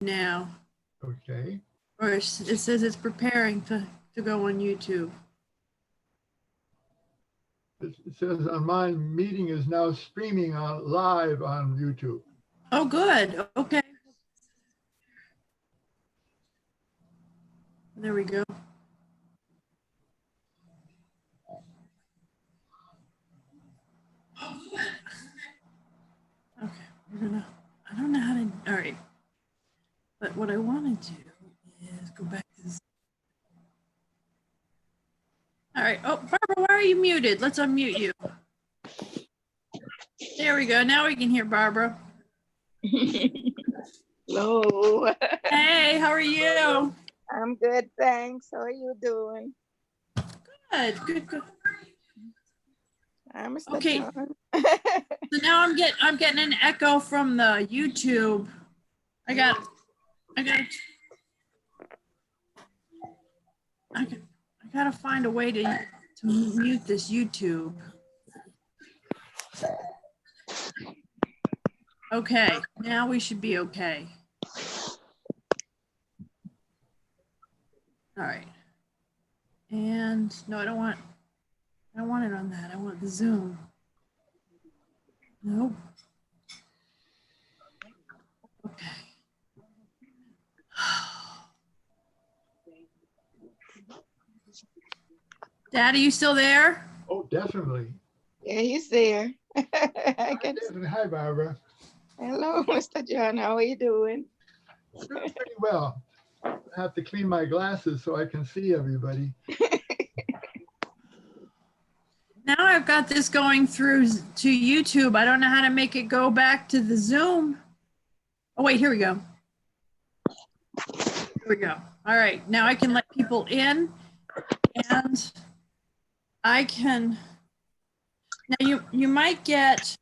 now. Okay. Or it says it's preparing to go on YouTube. It says on mine, meeting is now streaming live on YouTube. Oh, good. Okay. There we go. Okay, we're gonna, I don't know how to, all right. But what I want to do is go back to this. All right. Oh, Barbara, why are you muted? Let's unmute you. There we go. Now we can hear Barbara. Hello. Hey, how are you? I'm good, thanks. How are you doing? Good, good, good. I'm Okay. So now I'm getting an echo from the YouTube. I gotta find a way to mute this YouTube. Okay, now we should be okay. All right. And no, I don't want it on that. I want the Zoom. Nope. Okay. Dad, are you still there? Oh, definitely. Yeah, he's there. I can... Hi, Barbara. Hello, Mr. John. How are you doing? Pretty well. I have to clean my glasses so I can see everybody. Now I've got this going through to YouTube. I don't know how to make it go back to the Zoom. Oh, wait, here we go. Here we go. All right, now I can let people in and I can, now you might get,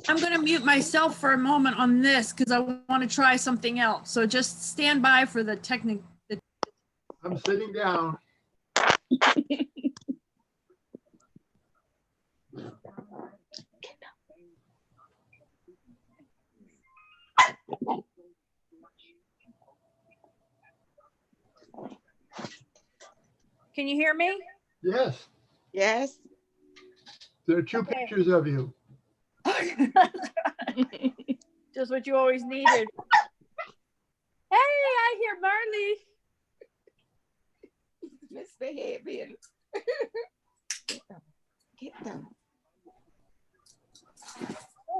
I'm going to mute myself for a moment on this because I want to try something else. So just stand by for the technical. I'm sitting down. Can you hear me? Yes. Yes. There are two pictures of you. Just what you always needed. Hey, I hear Marley. Misbehaving. Get them.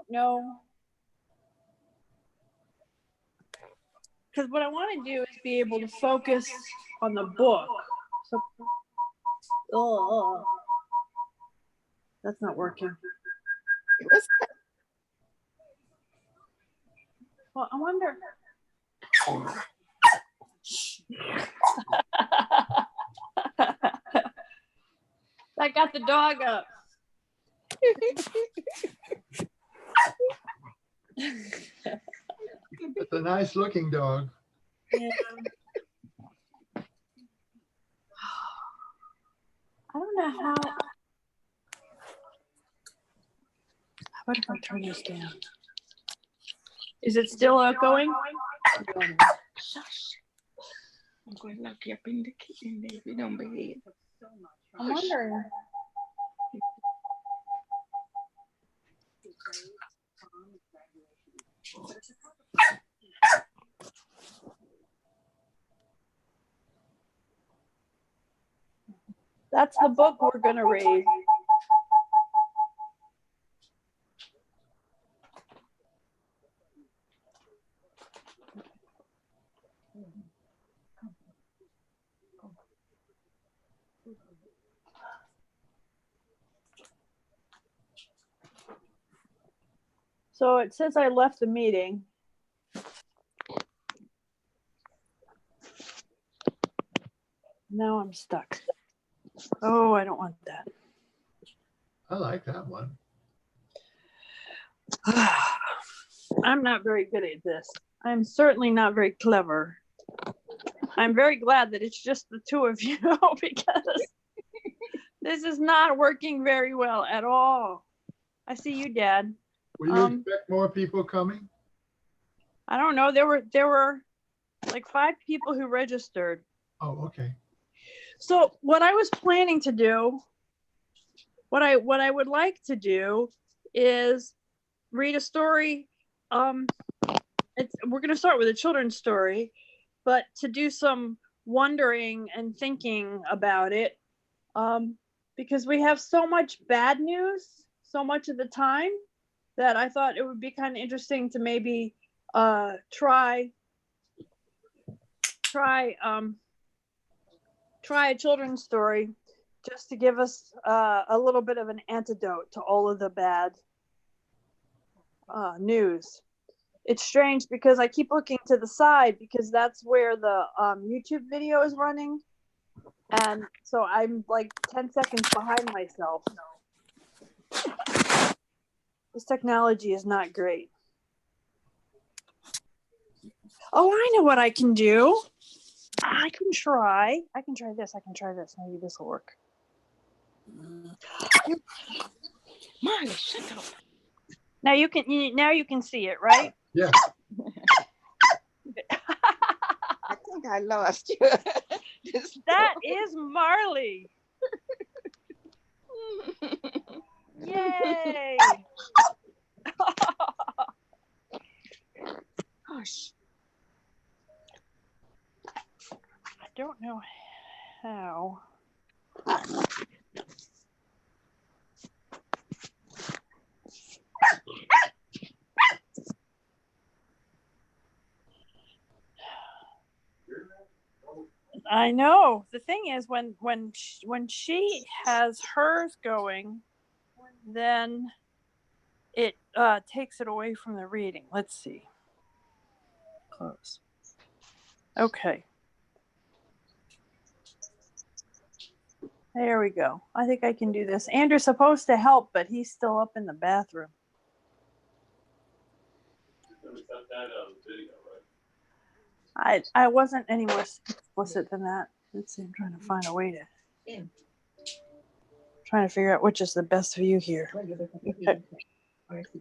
No. Because what I want to do is be able to focus on the book. So, oh, that's not working. Well, I wonder. I got the dog up. It's a nice looking dog. Yeah. I don't know how. How about if I turn this down? Is it still going? Shush. I'm going to lock you up in the kitchen if you don't behave. I'm wondering. That's the book we're going to read. So it says I left the meeting. Now I'm stuck. Oh, I don't want that. I like that one. I'm not very good at this. I'm certainly not very clever. I'm very glad that it's just the two of you because this is not working very well at all. I see you, Dad. Will you expect more people coming? I don't know. There were like 5 people who registered. Oh, okay. So what I was planning to do, what I would like to do is read a story. We're going to start with a children's story, but to do some wondering and thinking about it, because we have so much bad news so much of the time that I thought it would be kind of interesting to maybe try a children's story just to give us a little bit of an antidote to all of the bad news. It's strange because I keep looking to the side because that's where the YouTube video is running. And so I'm like 10 seconds behind myself. This technology is not great. Oh, I know what I can do. I can try this. Maybe this will work. Molly, shut up. Now you can see it, right? Yeah. I think I lost you. That is Marley. Yay! Gosh. I don't know how. I know. The thing is, when she has hers going, then it takes it away from the reading. Let's see. Close. Okay. There we go. I think I can do this. Andrew's supposed to help, but he's still up in the bathroom. I wasn't any more explicit than that. Let's see. I'm trying to find a way to. Trying to figure out which is the best view here. Okay. It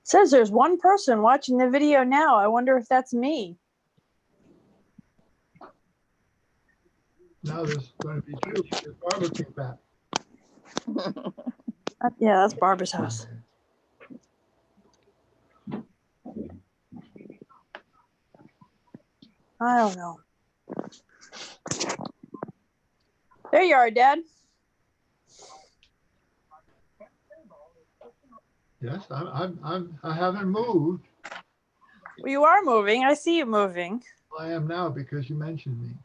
says there's one person watching the video now. I wonder if that's me. Now there's going to be 2 because Barbara came back. Yeah, that's Barbara's house. I don't know. There you are, Dad. Yes, I haven't moved. Well, you are moving. I see you moving. I am now because you mentioned me.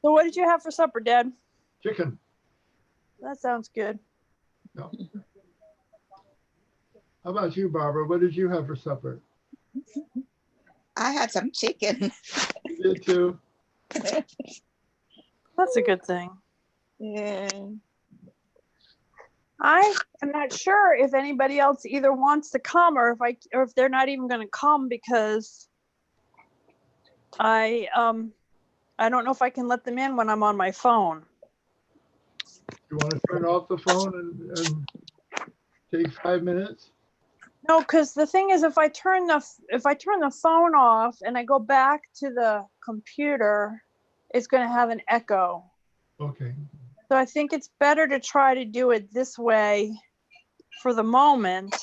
So what did you have for supper, Dad? Chicken. That sounds good. No. How about you, Barbara? What did you have for supper? I had some chicken. You did too. That's a good thing. Yeah. I am not sure if anybody else either wants to come or if they're not even going to come because I don't know if I can let them in when I'm on my phone. You want to turn off the phone and take 5 minutes? No, because the thing is, if I turn the phone off and I go back to the computer, it's going to have an echo. Okay. So I think it's better to try to do it this way for the moment.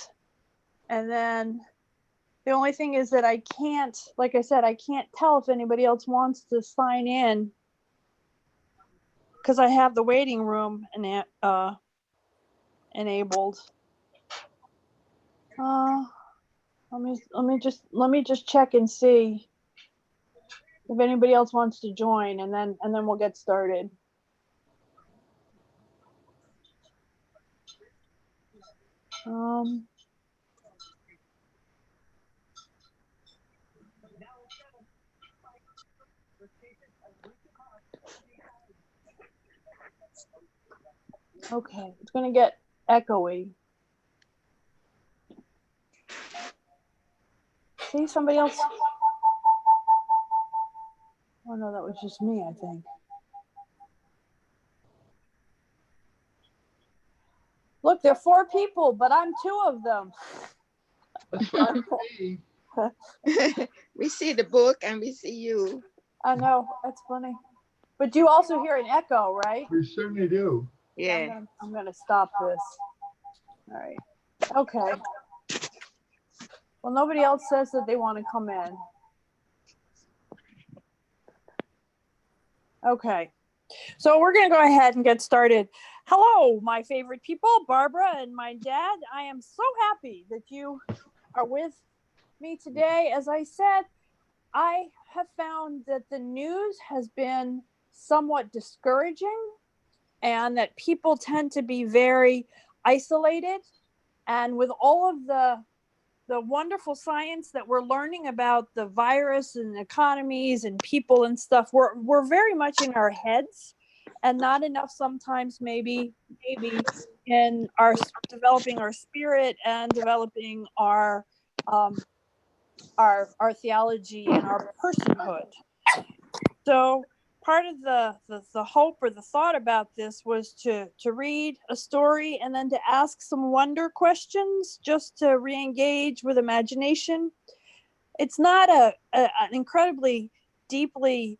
And then the only thing is that I can't, like I said, I can't tell if anybody else wants to sign in because I have the waiting room enabled. Let me just check and see if anybody else wants to join, and then we'll get started. Okay, it's gonna get echoey. See, somebody else. Oh no, that was just me, I think. Look, There are 4 people, but I'm 2 of them. That's fine with me. We see the book and we see you. I know, that's funny. But you also hear an echo, right? We certainly do. Yeah. I'm gonna stop this. All right. Okay. Well, nobody else says that they want to come in. Okay. So we're going to go ahead and get started. Hello, my favorite people, Barbara and my dad. I am so happy that you are with me today. As I said, I have found that the news has been somewhat discouraging and that people tend to be very isolated. And with all of the wonderful science that we're learning about the virus and economies and people and stuff, we're very much in our heads and not enough sometimes maybe in our developing our spirit and developing our theology and our personhood. So part of the hope or the thought about this was to read a story and then to ask some wonder questions, just to re-engage with imagination. It's not an incredibly deeply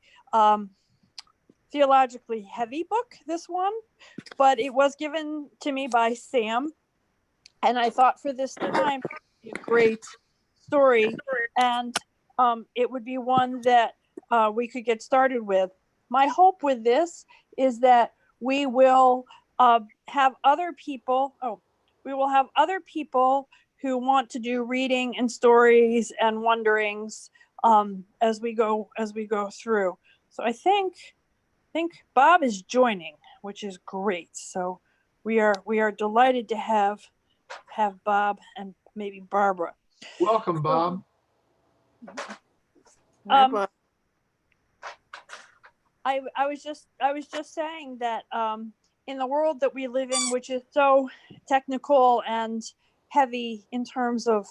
theologically heavy book, this one, but it was given to me by Sam, and I thought for this time it would be a great story, and it would be one that we could get started with. My hope with this is that we will have other people. We will have other people who want to do reading and stories and wonderings as we go through. So I think Bob is joining, which is great. So we are delighted to have Bob and maybe Barbara. Welcome, Bob. I was just saying that in the world that we live in, which is so technical and heavy in terms of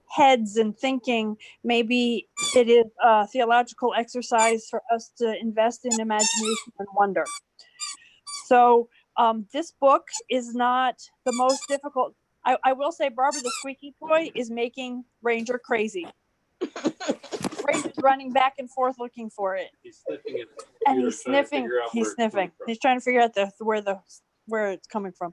heads and thinking, maybe it is a theological exercise for us to invest in imagination and wonder. So this book is not the most difficult. I will say Barbara the squeaky toy is making Ranger crazy. Ranger's running back and forth looking for it. He's sniffing it. And he's sniffing. He's sniffing. He's trying to figure out where it's coming from.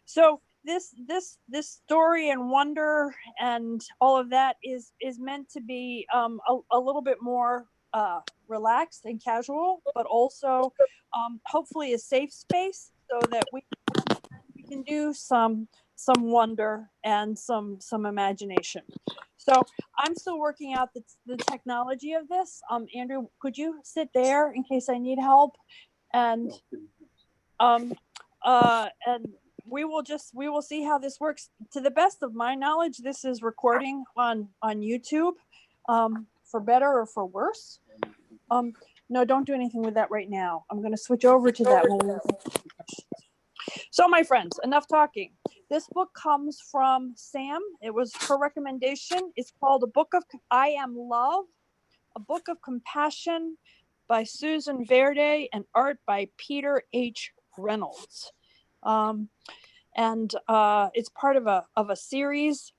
So this story and wonder and all of that is meant to be a little bit more relaxed and casual, but also hopefully a safe space so that we can do some wonder and some imagination. So I'm still working out the technology of this. Andrew, could you sit there in case I need help? And we will see how this works. To the best of my knowledge, this is recording on YouTube, for better or for worse. No, don't do anything with that right now. I'm going to switch over to that. So my friends, enough talking. This book comes from Sam. It was her recommendation. It's called A Book of I Am Love, A Book of Compassion by Susan Verde and art by Peter H. Reynolds. And it's part of a series.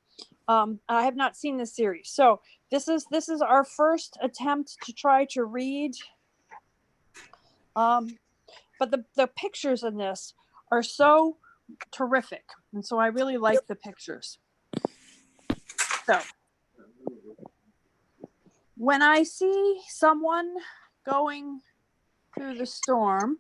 I have not seen this series. So this is our first attempt to try to read. But the pictures in this are so terrific. And so I really like the pictures. So when I see someone going through the storm,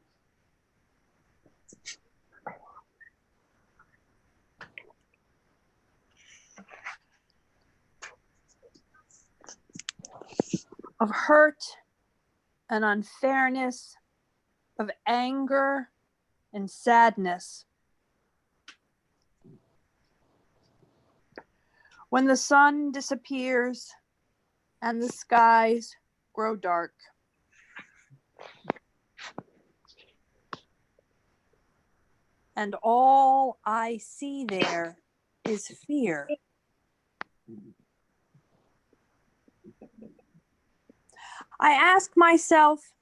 of hurt and unfairness, of anger and sadness, when the sun disappears and the skies grow dark, and all I see there is fear. I ask myself,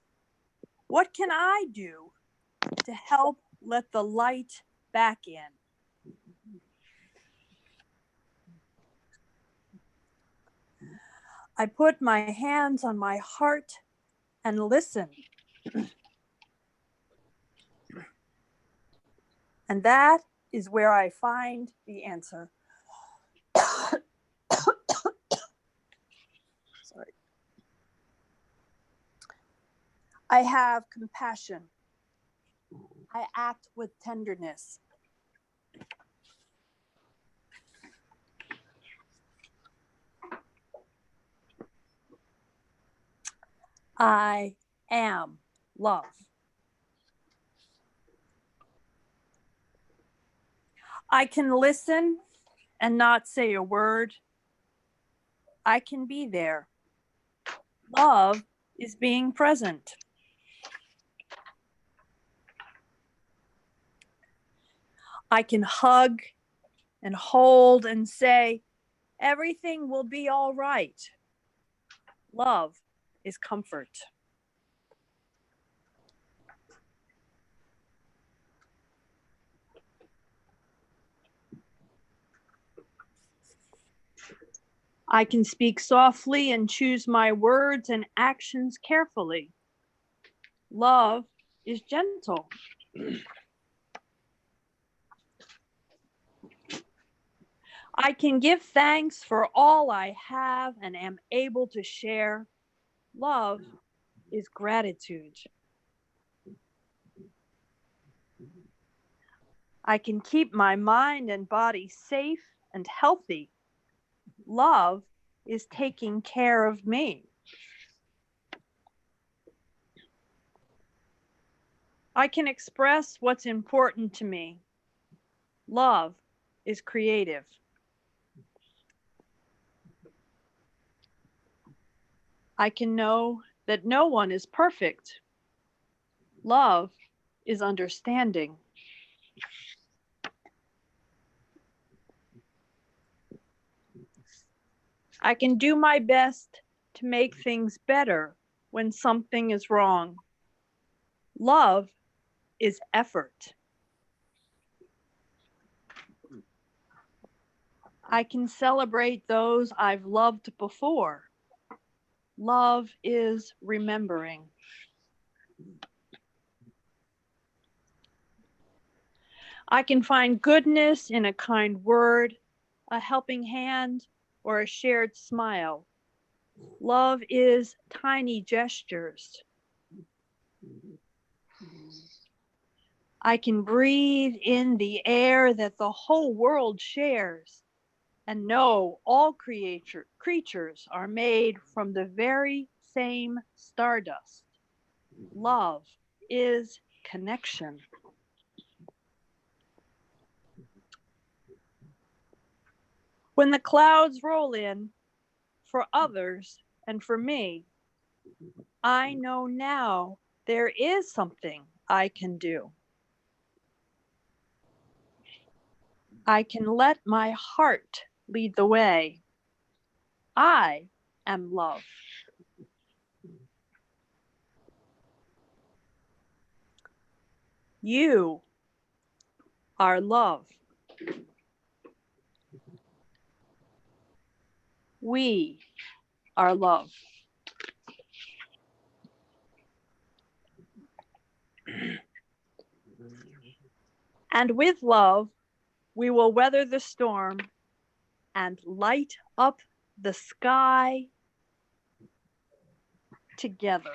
what can I do to help let the light back in. I put my hands on my heart and listen. And that is where I find the answer. Sorry. I have compassion. I act with tenderness. I am love. I can listen and not say a word. I can be there. Love is being present. I can hug and hold and say, everything will be all right. Love is comfort. I can speak softly and choose my words and actions carefully. Love is gentle. I can give thanks for all I have and am able to share. Love is gratitude. I can keep my mind and body safe and healthy. Love is taking care of me. I can express what's important to me. Love is creative. I can know that no one is perfect. Love is understanding. I can do my best to make things better when something is wrong. Love is effort. I can celebrate those I've loved before. Love is remembering. I can find goodness in a kind word, a helping hand, or a shared smile. Love is tiny gestures. I can breathe in the air that the whole world shares and know all creatures are made from the very same stardust. Love is connection. When the clouds roll in, for others and for me, I know now there is something I can do. I can let my heart lead the way. I am love. You are love. We are love. And with love, we will weather the storm and light up the sky together.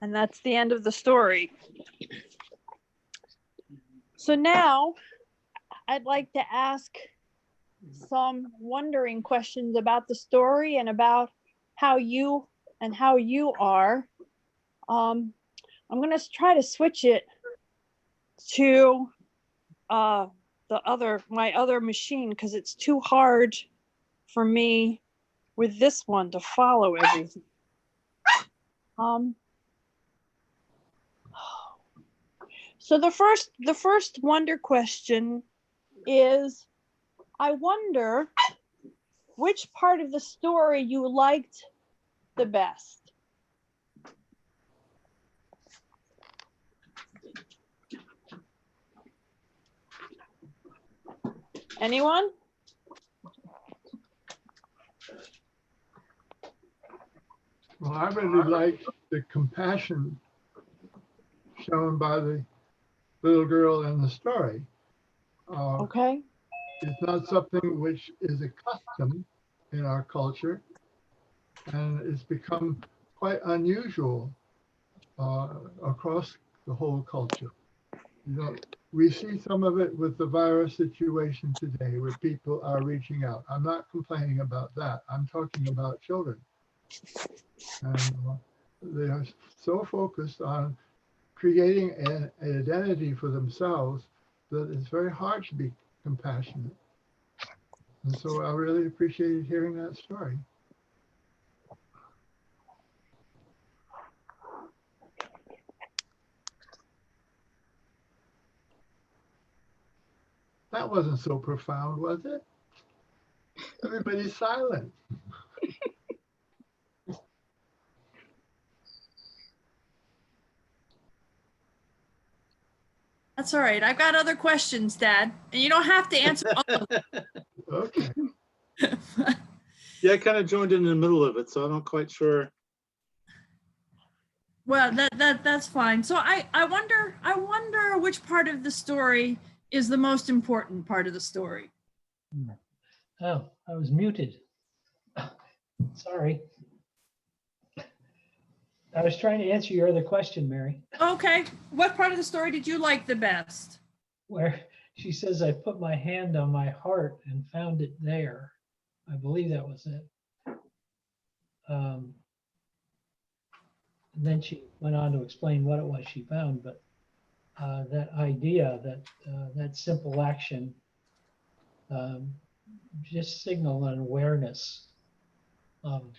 And that's the end of the story. So now I'd like to ask some wondering questions about the story and about how you are. I'm going to try to switch it to my other machine because it's too hard for me with this one to follow everything. So the first wonder question is, I wonder which part of the story you liked the best. Anyone? Well, I really like the compassion shown by the little girl in the story. Okay. It's not something which is a custom in our culture, and it's become quite unusual across the whole culture. You know, we see some of it with the virus situation today where people are reaching out. I'm not complaining about that. I'm talking about children. And they are so focused on creating an identity for themselves that it's very hard to be compassionate. And so I really appreciated hearing that story. That wasn't so profound, was it? Everybody's silent. That's all right. I've got other questions, Dad, and you don't have to answer all of Okay. them. Yeah, I kind of joined in the middle of it, so I'm not quite sure. Well, that's fine. So I wonder which part of the story is the most important part of the story. Oh, I was muted. Sorry. I was trying to answer your other question, Mary, Okay, what part of the story did you like the best? where she says, I put my hand on my heart and found it there. I believe that was it. And then she went on to explain what it was she found, but that idea that that simple action just signaled an awareness of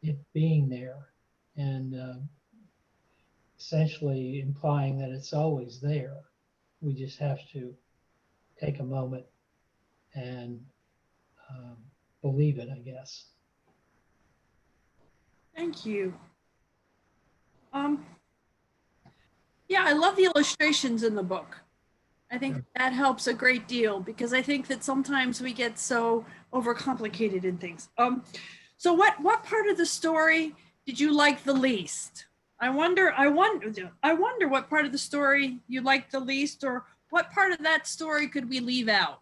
it being there, and essentially implying that it's always there. We just have to take a moment and believe it, I guess. Thank you. Yeah, I love the illustrations in the book. I think that helps a great deal because I think that sometimes we get so overcomplicated in things. So what part of the story did you like the least? I wonder what part of the story you liked the least, or what part of that story could we leave out?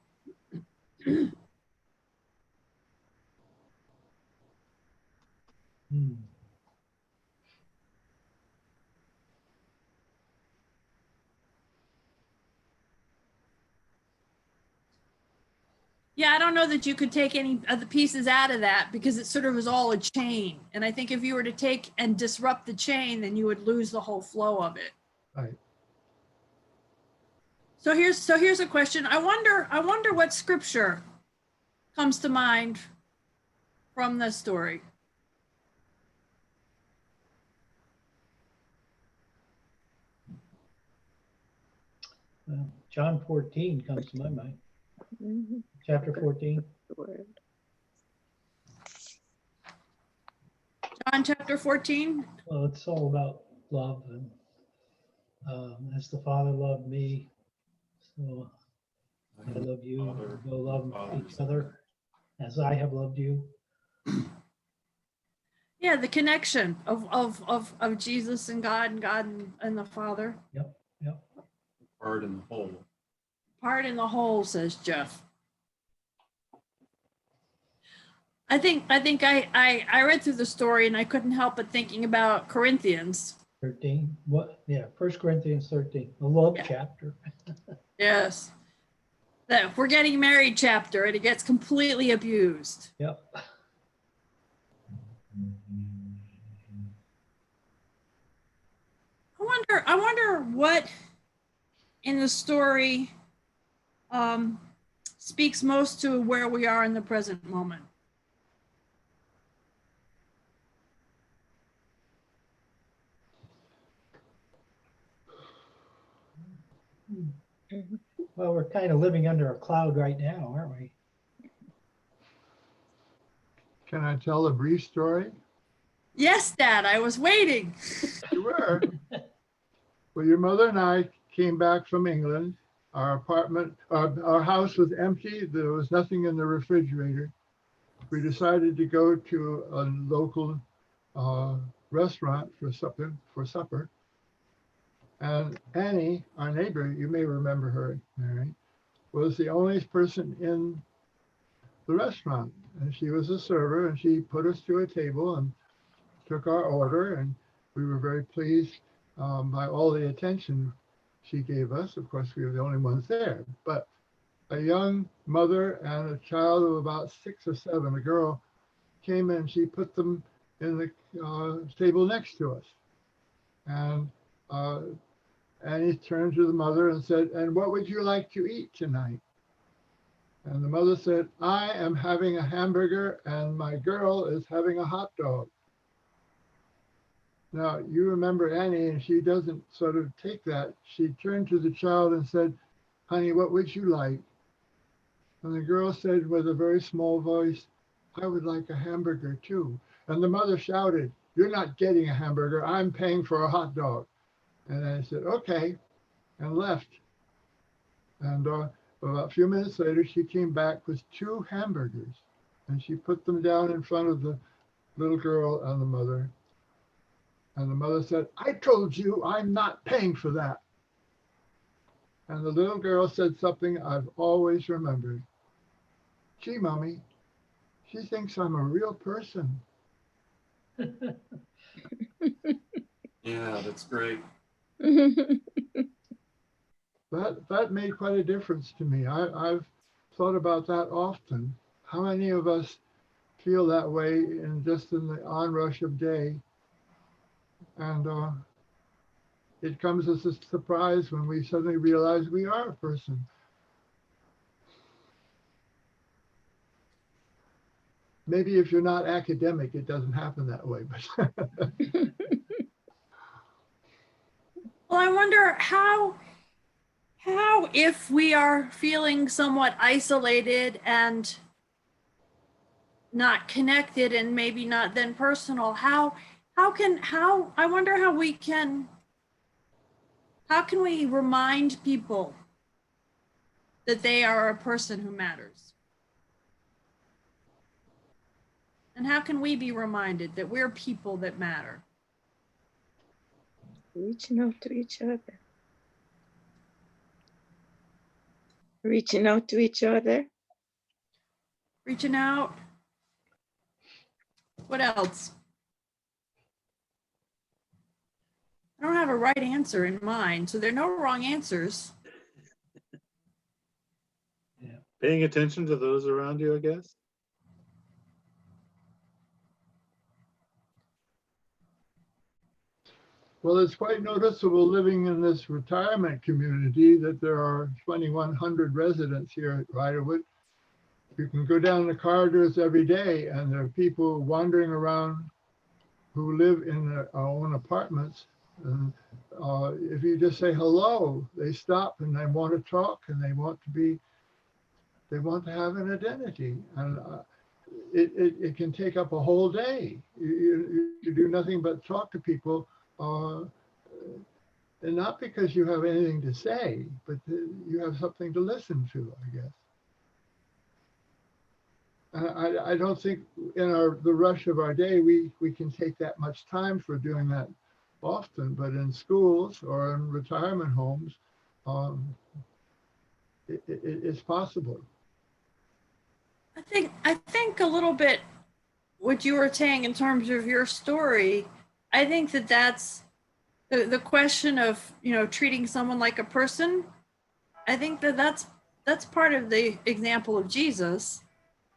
Yeah, I don't know that you could take any of the pieces out of that because it sort of is all a chain. And I think if you were to take and disrupt the chain, then you would lose the whole flow of it. Right. So here's a question. I wonder what scripture comes to mind from this story. Well, John 14 comes to my mind. Mhm. Chapter 14. Word. John chapter 14. Well, it's all about love, and as the Father loved me, so I love you. Go love each other as I have loved you. Yeah, the connection of Jesus and God and the Father. Yep. Part in the whole. Part in the whole, says Jeff. I think I read through the story and I couldn't help but thinking about Corinthians. 13. What? Yeah, 1 Corinthians 13, the love Yeah. chapter. Yes. The we're getting married chapter, and it gets completely abused. Yep. I wonder what in the story speaks most to where we are in the present moment. Well, we're kind of living under a cloud right now, aren't we? Can I tell a brief story? Yes, Dad, I was waiting. You were. Well, your mother and I came back from England our apartment, our house was empty. There was nothing in the refrigerator. We decided to go to a local restaurant for supper. And Annie, our neighbor, you may remember her, Mary, was the only person in the restaurant. And she was a server, and she put us to a table and took our order. And we were very pleased by all the attention she gave us. Of course, we were the only ones there. But a young mother and a child of about 6 or 7, a girl, came in. She put them in the table next to us. And Annie turned to the mother and said, "And what would you like to eat tonight?" And the mother said, "I am having a hamburger and my girl is having a hot dog." Now, you remember Annie, and she doesn't sort of take that. She turned to the child and said, "Honey, what would you like?" And the girl said with a very small voice, "I would like a hamburger too." And the mother shouted, "You're not getting a hamburger. I'm paying for a hot dog." And I said, "Okay," and left. And about a few minutes later, she came back with 2 hamburgers, and she put them down in front of the little girl and the mother. And the mother said, "I told you I'm not paying for that." And the little girl said something I've always remembered. "Gee, Mommy, she thinks I'm a real person." Yeah, that's great. That made quite a difference to me. I've thought about that often. How many of us feel that way in the onrush of day? And it comes as a surprise when we suddenly realize we are a person. Maybe if you're not academic, it doesn't happen that way. But Well, I wonder how if we are feeling somewhat isolated and not connected and maybe not then personal, how I wonder how can we remind people that they are a person who matters? And how can we be reminded that we're people that matter? Reaching out to each other. Reaching out to each other. Reaching out. What else? I don't have a right answer in mind, so there are no wrong answers. Paying attention to those around you, I guess. well, it's quite noticeable living in this retirement community that there are 2,100 residents here at Riderwood. You can go down the corridors every day and there are people wandering around who live in their own apartments. And if you just say hello, they stop and they want to talk and they want to have an identity. And it can take up a whole day. You do nothing but talk to people. And not because you have anything to say, but you have something to listen to, I guess. And I don't think in the rush of our day, we can take that much time for doing that often, but in schools or in retirement homes, it's possible. I think a little bit what you were saying in terms of your story, I think that's the question of, treating someone like a person. I think that's part of the example of Jesus,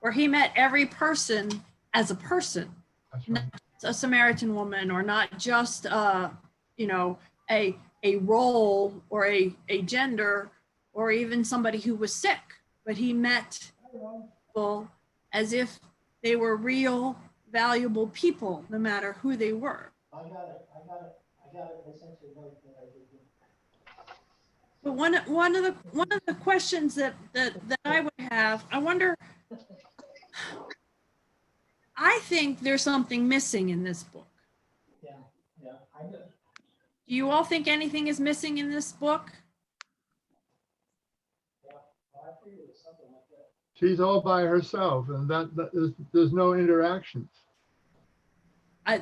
where he met every person as a person, That's right. not a Samaritan woman, or not just a role or a gender, or even somebody who was sick, but he met people as if they were real, valuable people, no matter who they were. I got it. I sent you a note that I did. But one of the questions that I would have, I wonder, I think there's something missing in this book. Yeah, I know. Do you all think anything is missing in this book? She's all by herself, and there's no interactions.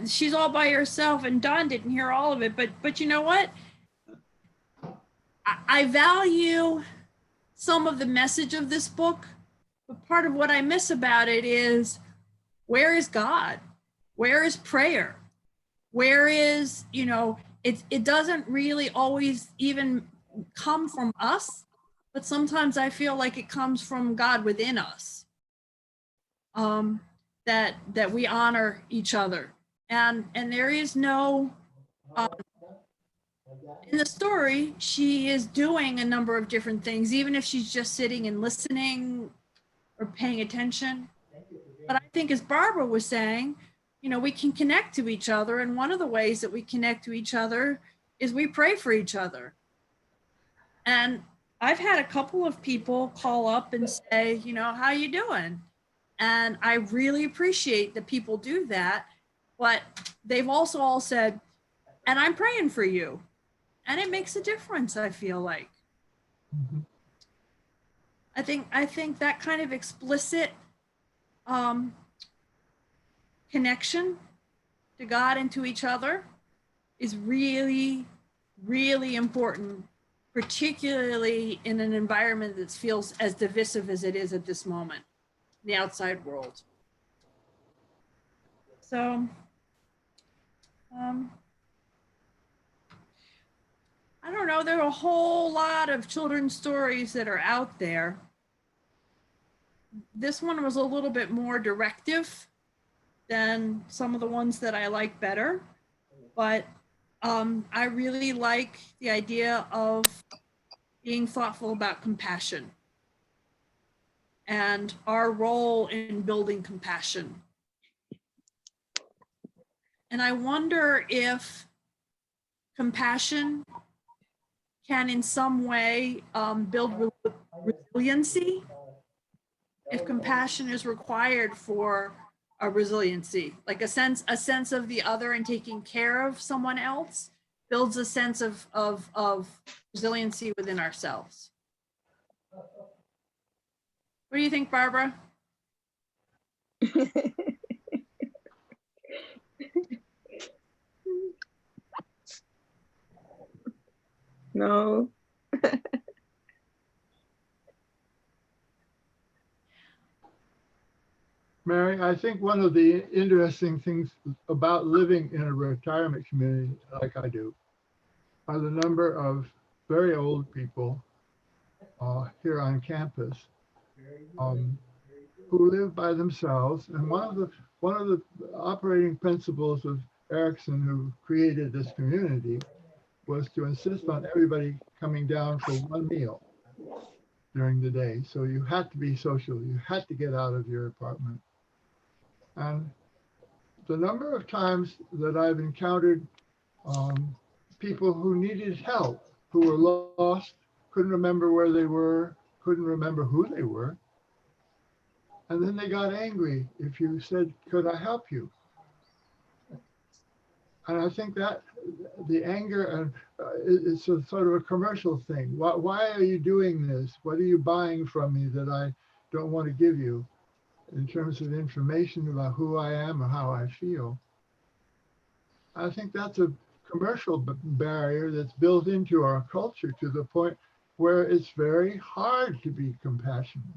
She's all by herself, and Don didn't hear all of it, but you know what? I value some of the message of this book, but part of what I miss about it is, where is God? Where is prayer? Where is, it doesn't really always even come from us, but sometimes I feel like it comes from God within us. That we honor each other. And there is no, in the story, she is doing a number of different things, even if she's just sitting and listening or paying attention. But I think, as Barbara was saying, we can connect to each other. And one of the ways that we connect to each other is we pray for each other. And I've had a couple of people call up and say, how you doing? And I really appreciate that people do that. But they've also all said, and I'm praying for you. And it makes a difference, I feel like. Mhm. I think that kind of explicit connection to God and to each other is really, really important, particularly in an environment that feels as divisive as it is at this moment in the outside world. So, I don't know, there are a whole lot of children's stories that are out there. This one was a little bit more directive than some of the ones that I like better, but I really like the idea of being thoughtful about compassion and our role in building compassion. And I wonder if compassion can in some way build resiliency, if compassion is required for a resiliency, like a sense of the other and taking care of someone else builds a sense of resiliency within ourselves. What do you think, Barbara? No. Mary, I think one of the interesting things about living in a retirement community like I do are the number of very old people here on campus who live by themselves. And one of the operating principles of Erickson, who created this community, was to insist on everybody coming down for one meal during the day. So you had to be social. You had to get out of your apartment. And the number of times that I've encountered people who needed help, who were lost, couldn't remember where they were, couldn't remember who they were. And then they got angry if you said, could I help you? And I think that the anger, and it's a sort of a commercial thing. Why are you doing this? What are you buying from me that I don't want to give you in terms of information about who I am or how I feel? I think that's a commercial barrier that's built into our culture to the point where it's very hard to be compassionate.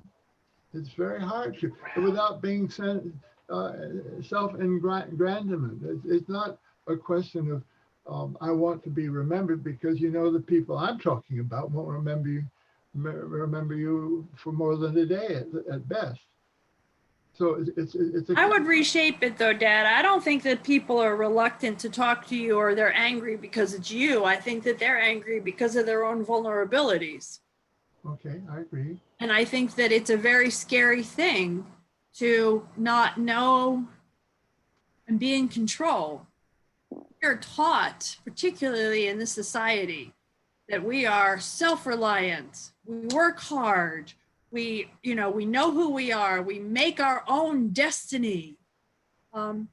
It's very hard to, without being self-aggrandizement. It's not a question of I want to be remembered, because the people I'm talking about won't remember you for more than a day at best. So I would reshape it though, Dad. I don't think that people are reluctant to talk to you or they're angry because it's you. I think that they're angry because of their own vulnerabilities. Okay, I agree. And I think that it's a very scary thing to not know and be in control. We're taught, particularly in this society, that we are self-reliant, we work hard, we know who we are, we make our own destiny. And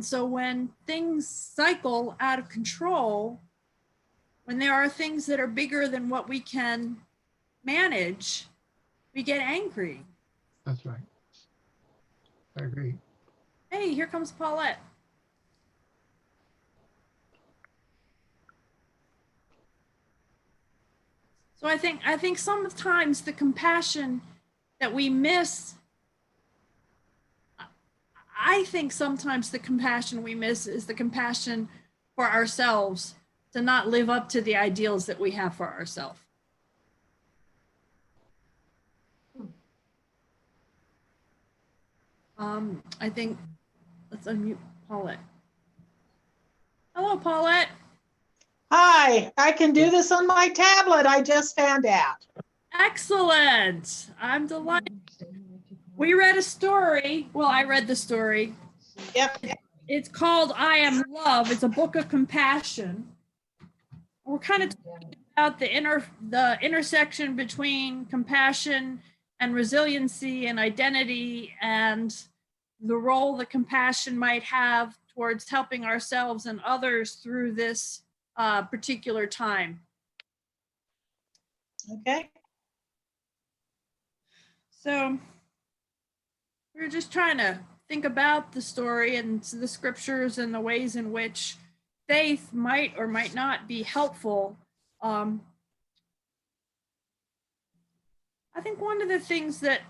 so when things cycle out of control, when there are things that are bigger than what we can manage, we get angry. That's right. I agree. Hey, here comes Paulette. So I think sometimes the compassion that we miss, I think sometimes the compassion we miss is the compassion for ourselves to not live up to the ideals that we have for ourselves. I think, let's unmute Paulette. Hello, Paulette. Hi, I can do this on my tablet. I just found out. Excellent. I'm delighted. We read a story. Well, I read the story. Yep. It's called I Am Love. It's a book of compassion. We're kind of talking about the intersection between compassion and resiliency and identity and the role that compassion might have towards helping ourselves and others through this particular time. Okay. So we're just trying to think about the story and the scriptures and the ways in which faith might or might not be helpful. I think one of the things that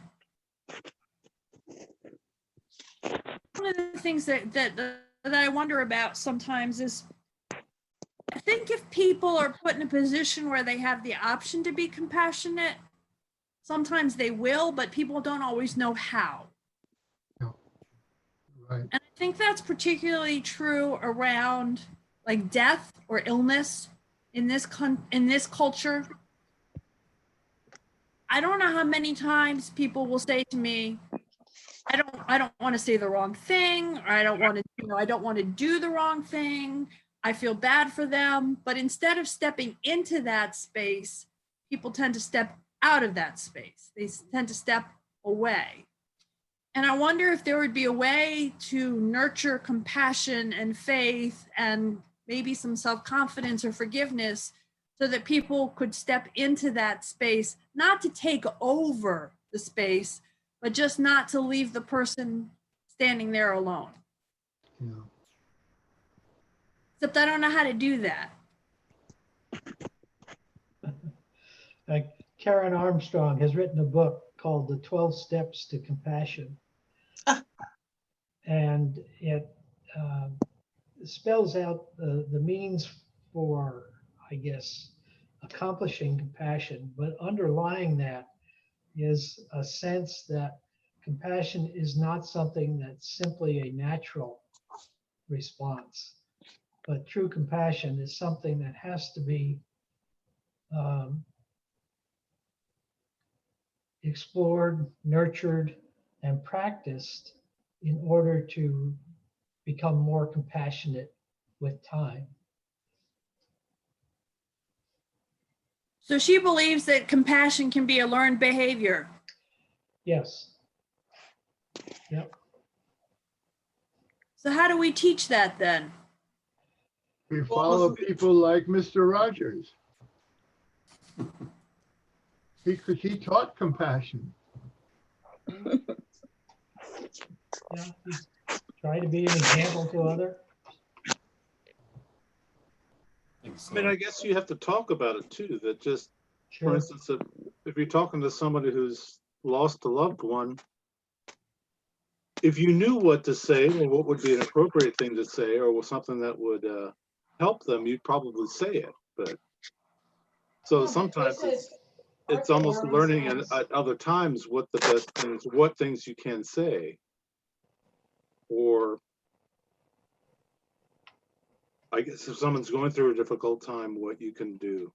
I wonder about sometimes is, I think if people are put in a position where they have the option to be compassionate, sometimes they will, but people don't always know how. Right. And I think that's particularly true around like death or illness in this culture. I don't know how many times people will say to me, I don't want to say the wrong thing, or I don't want to do the wrong thing. I feel bad for them. But instead of stepping into that space, people tend to step out of that space. They tend to step away. And I wonder if there would be a way to nurture compassion and faith and maybe some self-confidence or forgiveness so that people could step into that space, not to take over the space, but just not to leave the person standing there alone. Yeah. Except I don't know how to do that. Karen Armstrong has written a book called The 12 Steps to Compassion. And it spells out the means for, I guess, accomplishing compassion. But underlying that is a sense that compassion is not something that's simply a natural response, but true compassion is something that has to be explored, nurtured, and practiced in order to become more compassionate with time. So she believes that compassion can be a learned behavior. Yes. Yep. So how do we teach that then? We follow people like Mr. Rogers. He taught compassion. Yeah. Try to be an example to others. I mean, I guess you have to talk about it too, that just, for Sure. instance, if you're talking to somebody who's lost a loved one, if you knew what to say or what would be an appropriate thing to say or something that would help them, you'd probably say it. But so sometimes it's almost learning at other times what the best things, what things you can say, or I guess if someone's going through a difficult time, what you can do.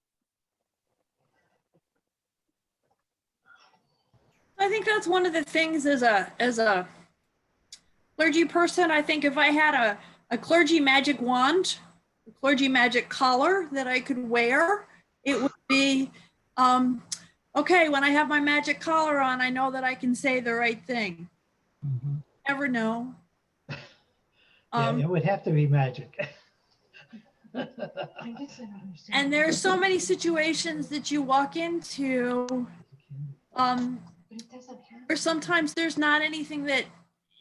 I think that's one of the things as a clergy person. I think if I had a clergy magic wand, a clergy magic collar that I could wear, it would be, okay, when I have my magic collar on, I know that I can say the right thing. Mhm. Never know. Yeah, it would have to be magic. And there's so many situations that you walk into or sometimes there's not anything that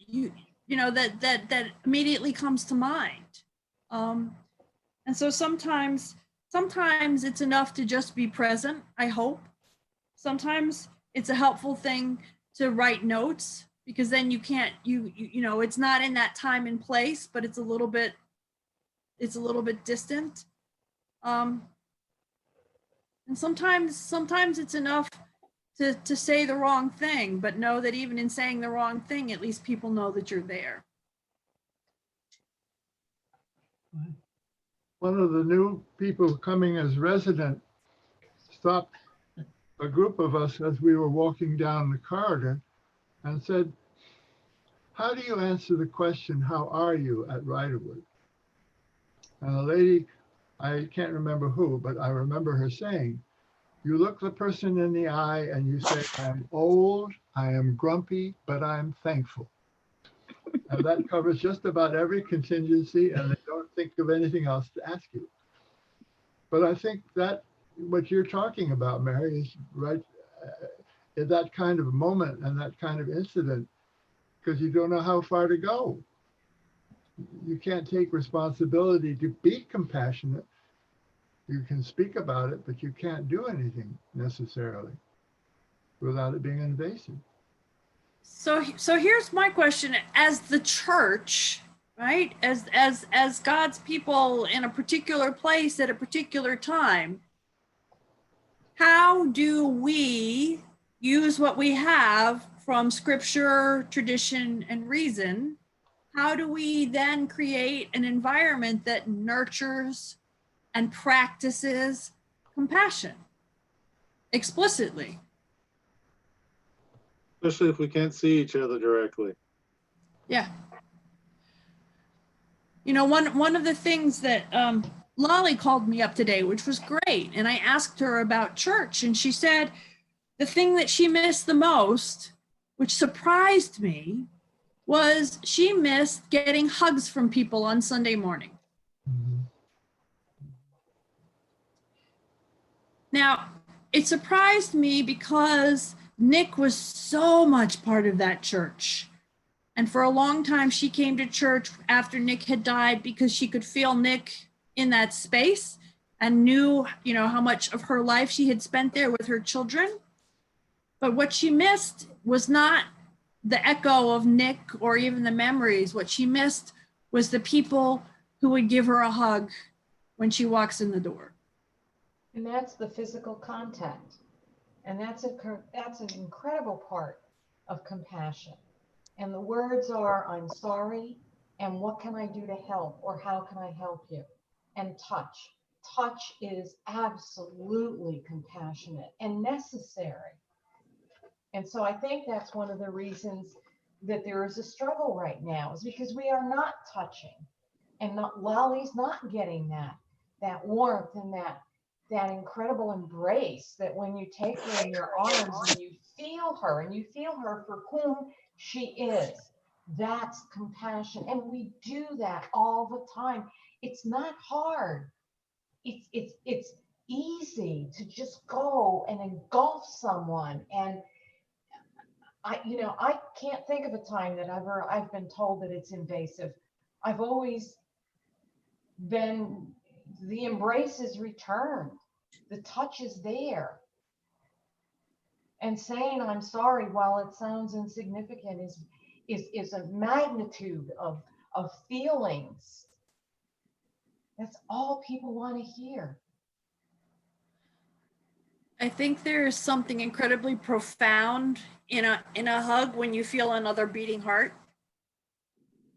you know that immediately comes to mind. And so sometimes it's enough to just be present, I hope. Sometimes it's a helpful thing to write notes, because then you can't, you know, it's not in that time and place, but it's a little bit distant. And sometimes it's enough to say the wrong thing, but know that even in saying the wrong thing, at least people know that you're there. One of the new people coming as resident stopped a group of us as we were walking down the corridor and said, "How do you answer the question, 'How are you?' at Riderwood?" And a lady, I can't remember who, but I remember her saying, "You look the person in the eye and you say, 'I'm old, I am grumpy, but I'm thankful.'" And that covers just about every contingency, and they don't think of anything else to ask you. But I think that what you're talking about, Mary, is right at that kind of moment and that kind of incident, because you don't know how far to go. You can't take responsibility to be compassionate. You can speak about it, but you can't do anything necessarily without it being invasive. So here's my question: as the church, right, as God's people in a particular place at a particular time, how do we use what we have from scripture, tradition, and reason? How do we then create an environment that nurtures and practices compassion explicitly? Especially if we can't see each other directly. Yeah. You know, one of the things that Lolly called me up today, which was great, and I asked her about church, and she said the thing that she missed the most, which surprised me, was she missed getting hugs from people on Sunday morning. Mhm. Now, it surprised me because Nick was so much part of that church. And for a long time, she came to church after Nick had died because she could feel Nick in that space and knew, you know, how much of her life she had spent there with her children. But what she missed was not the echo of Nick or even the memories. What she missed was the people who would give her a hug when she walks in the door. And that's the physical contact. And that's an incredible part of compassion. And the words are, "I'm sorry," and "What can I do to help?" or "How can I help you?" And touch. Touch is absolutely compassionate and necessary. And so I think that's one of the reasons that there is a struggle right now, is because we are not touching, and Lolly's not getting that warmth and that incredible embrace that when you take her in your arms and you feel her for whom she is. That's compassion. And we do that all the time. It's not hard. It's easy to just go and engulf someone. And I can't think of a time that I've been told that it's invasive. I've always been, the embrace is returned. The touch is there. And saying "I'm sorry," while it sounds insignificant, is a magnitude of feelings. That's all people want to hear. I think there is something incredibly profound in a hug when you feel another beating heart.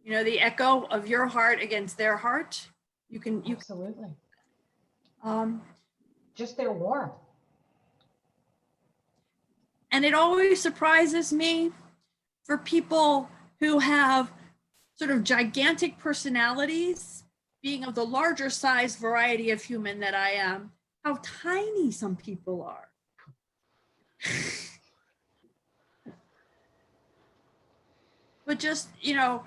You know, the echo of your heart against their heart. You Absolutely. Um, Just their warmth. and it always surprises me for people who have sort of gigantic personalities, being of the larger size variety of human that I am, how tiny some people are. But just, you know,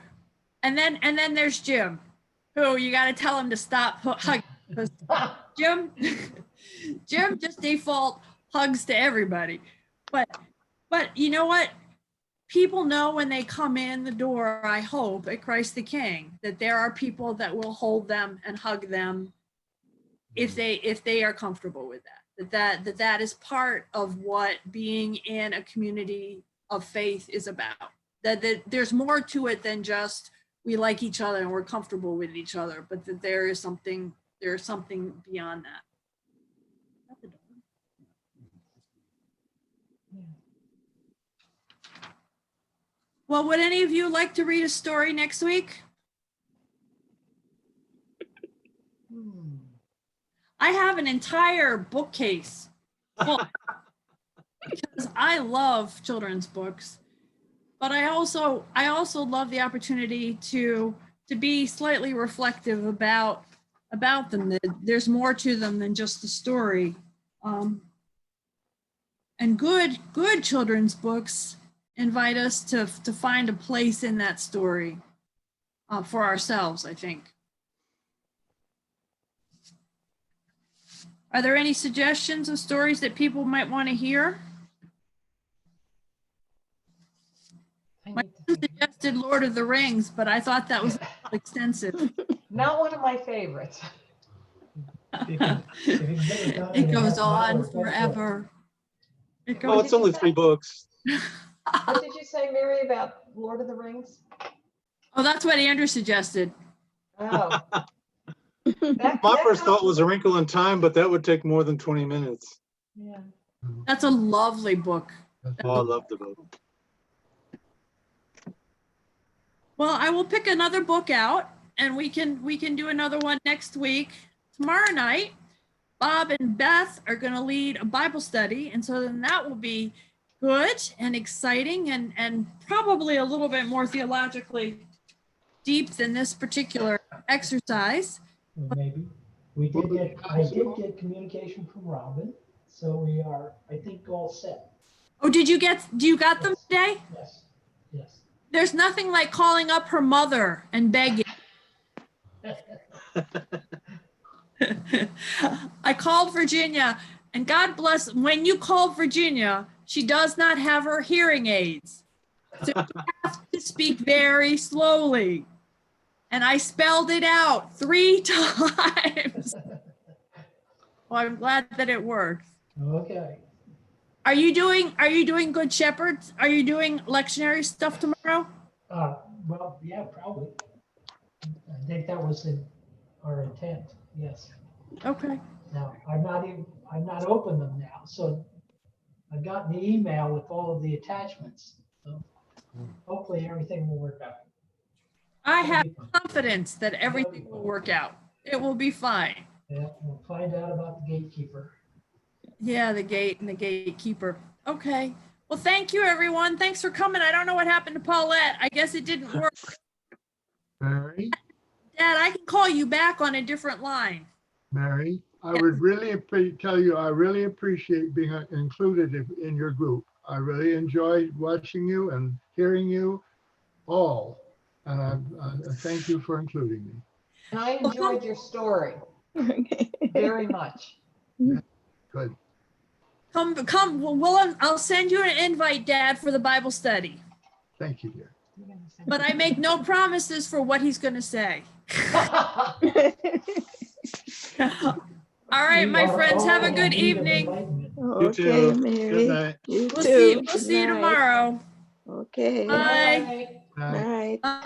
and then there's Jim, who you got to tell him to stop hugging. Jim just default hugs to everybody. But you know what? people know when they come in the door, I hope, at Christ the King, that there are people that will hold them and hug them if they are comfortable with that is part of what being in a community of faith is about. That there's more to it than just we like each other and we're comfortable with each other, but that there is something beyond that. Well, would any of you like to read a story next week? I have an entire bookcase full because I love children's books, but I also love the opportunity to be slightly reflective about them. That there's more to them than just the story. And good children's books invite us to find a place in that story for ourselves, I think. Are there any suggestions of stories that people might want to hear? My son suggested Lord of the Rings, but I thought that was extensive. Not one of my favorites. It goes on forever. Oh, it's only 3 books. What did you say, Mary, about Lord of the Rings? Oh, that's what Andrew suggested. Oh. My first thought was A Wrinkle in Time, but that would take more than 20 minutes. Yeah. That's a lovely book. Oh, I love the book. Well, I will pick another book out and we can do another one next week. Tomorrow night, Bob and Beth are going to lead a Bible study. And so then that will be good and exciting and probably a little bit more theologically deep than this particular exercise. Maybe. I did get communication from Robin, so we are, I think, all set. Oh, do you got them today? Yes. There's nothing like calling up her mother and begging. I called Virginia, and God bless, when you call Virginia, she does not have her hearing aids. So you have to speak very slowly. And I spelled it out 3 times. Well, I'm glad that it worked. Okay. Are you doing Good Shepherd? Are you doing lectionary stuff tomorrow? Well, yeah, probably. I think that was our intent. Yes. Okay. Now, I've not opened them now, so I've gotten the email with all of the attachments. So hopefully everything will work out. I have confidence that everything will work out. It will be fine. Yeah, we'll find out about the gatekeeper. Yeah, the gate and the gatekeeper. Okay. Well, thank you, everyone. Thanks for coming. I don't know what happened to Paulette. I guess it didn't work. Mary, Dad, I can call you back on a different line. Mary, I would really tell you, I really appreciate being included in your group. I really enjoyed watching you and hearing you all. And I thank you for including me. And I enjoyed your story very much. Good. Come. I'll send you an invite, Dad, for the Bible study. Thank you, dear. But I make no promises for what he's going to say. All right, my friends, have a good evening. You too. Good night. We'll see you tomorrow. Okay. Bye. Bye. Bye. Bye.